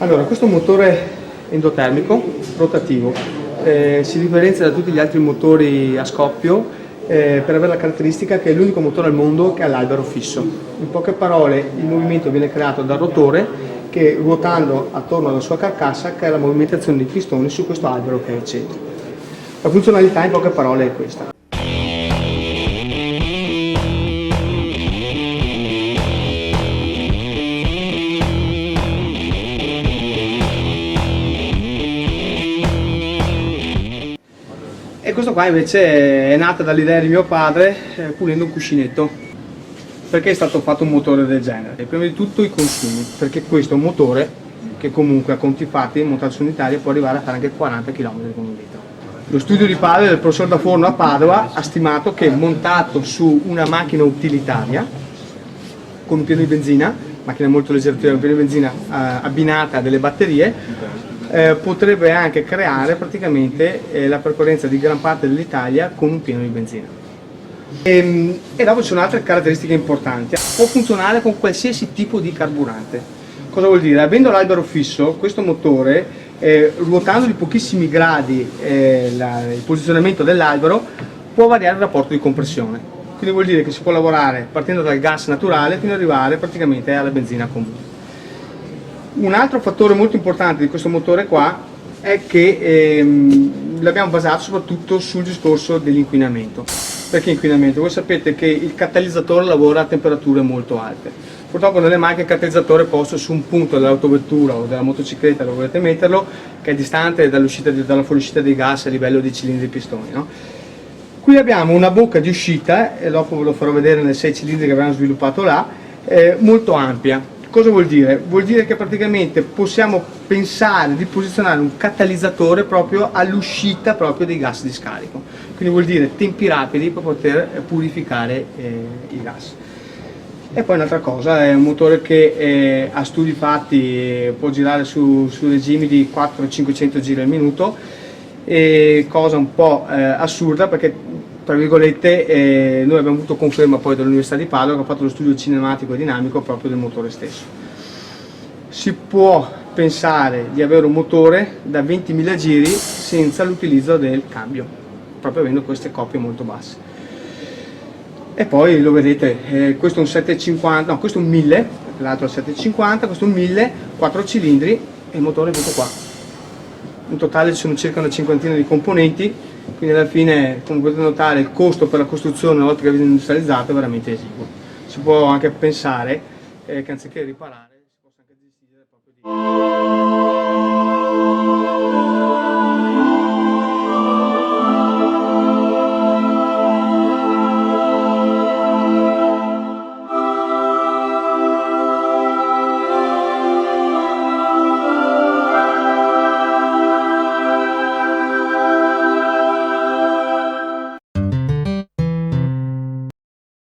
Allora, questo è un motore endotermico rotativo, si differenzia da tutti gli altri motori a scoppio per avere la caratteristica che è l'unico motore al mondo che ha l'albero fisso. In poche parole, il movimento viene creato dal rotore che, ruotando attorno alla sua carcassa, crea la movimentazione dei pistoni su questo albero che è al centro. La funzionalità in poche parole è questa. E questo qua invece è nata dall'idea di mio padre pulendo un cuscinetto. Perché è stato fatto un motore del genere? Prima di tutto i consumi, perché questo è un motore che comunque a conti fatti, montato su in Italia, può arrivare a fare anche 40 km con un litro. Lo studio di padre del professor da Forno a Padova ha stimato che montato su una macchina utilitaria, con un pieno di benzina, macchina molto leggera, un pieno di benzina abbinata a delle batterie, potrebbe anche creare praticamente la percorrenza di gran parte dell'Italia con un pieno di benzina. E dopo ci sono altre caratteristiche importanti. Può funzionare con qualsiasi tipo di carburante. Cosa vuol dire? Avendo l'albero fisso, questo motore, ruotando di pochissimi gradi il posizionamento dell'albero, può variare il rapporto di compressione. Quindi vuol dire che si può lavorare partendo dal gas naturale fino ad arrivare praticamente alla benzina comune. Un altro fattore molto importante di questo motore qua è che l'abbiamo basato soprattutto sul discorso dell'inquinamento. Perché inquinamento? Voi sapete che il catalizzatore lavora a temperature molto alte. Purtroppo nelle macchine il catalizzatore è posto su un punto dell'autovettura o della motocicletta dove volete metterlo, che è distante dalla fuoriuscita dei gas a livello di cilindri e pistoni, no? Qui abbiamo una bocca di uscita, e dopo ve lo farò vedere nei 6 cilindri che abbiamo sviluppato là, molto ampia. Cosa vuol dire? Vuol dire che praticamente possiamo pensare di posizionare un catalizzatore proprio all'uscita proprio dei gas di scarico. Quindi vuol dire tempi rapidi per poter purificare i gas. E poi un'altra cosa, è un motore che a studi fatti può girare su regimi di 400-500 giri al minuto, e cosa un po' assurda perché tra virgolette noi abbiamo avuto conferma poi dall'Università di Padova che ha fatto lo studio cinematico e dinamico proprio del motore stesso. Si può pensare di avere un motore da 20.000 giri senza l'utilizzo del cambio, proprio avendo queste coppie molto basse. E poi lo vedete, questo è un 750, no, questo è un 1000, l'altro è il 750, questo è un 1000, 4 cilindri e il motore è tutto qua. In totale ci sono circa una cinquantina di componenti, quindi alla fine, come potete notare, il costo per la costruzione una volta che viene industrializzato è veramente esiguo. Si può anche pensare che anziché riparare si possa anche decidere proprio di...